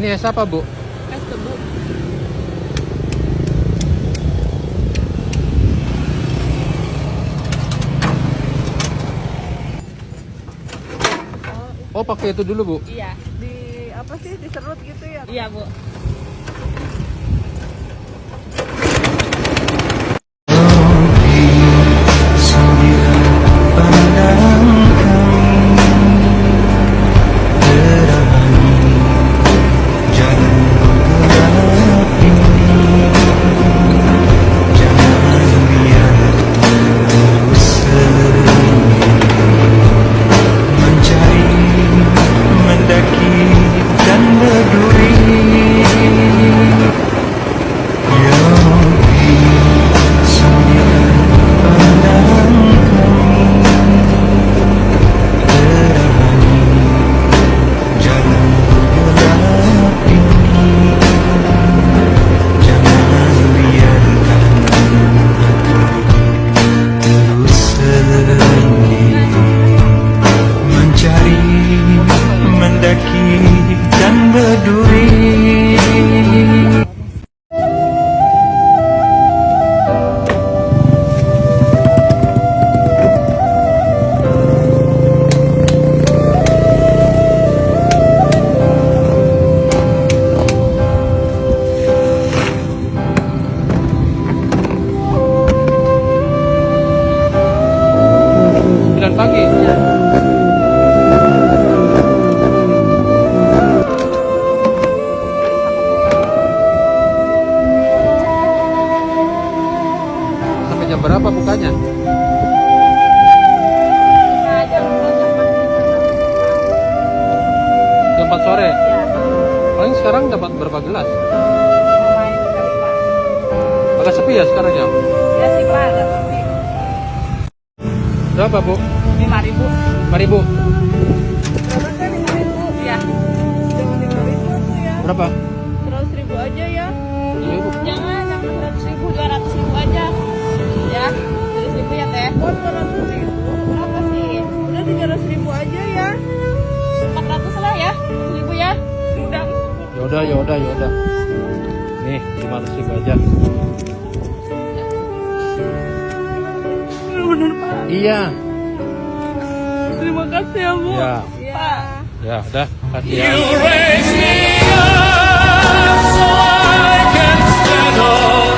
Ini es apa, Bu? Es tebu. Oh, pakai itu dulu, Bu. Iya. Di apa sih, diserut gitu ya? Iya, Bu. Pagi. Sampai jam berapa bukanya? Jam 4 sore. Paling sekarang dapat berapa gelas? Agak sepi ya sekarang ya? Ya sih Pak, agak sepi. Berapa, Bu? 5.000. 5.000. Berapa kan 5.000? Iya. Jangan 5.000 tuh ya. Berapa? 100.000 aja ya. 1.000. Jangan 100.000, 200.000 aja. Ya, 100.000 ya, Teh. Oh, 200.000. Berapa sih? Udah 300.000 aja ya. 400 lah ya. 1.000 ya. Udah. Yaudah. Nih, 500.000 aja. Bener Pak. Iya. Terima kasih ya Bu. Ya. Iya. Ya, udah. Kasih ya. You raise me up so I can stand on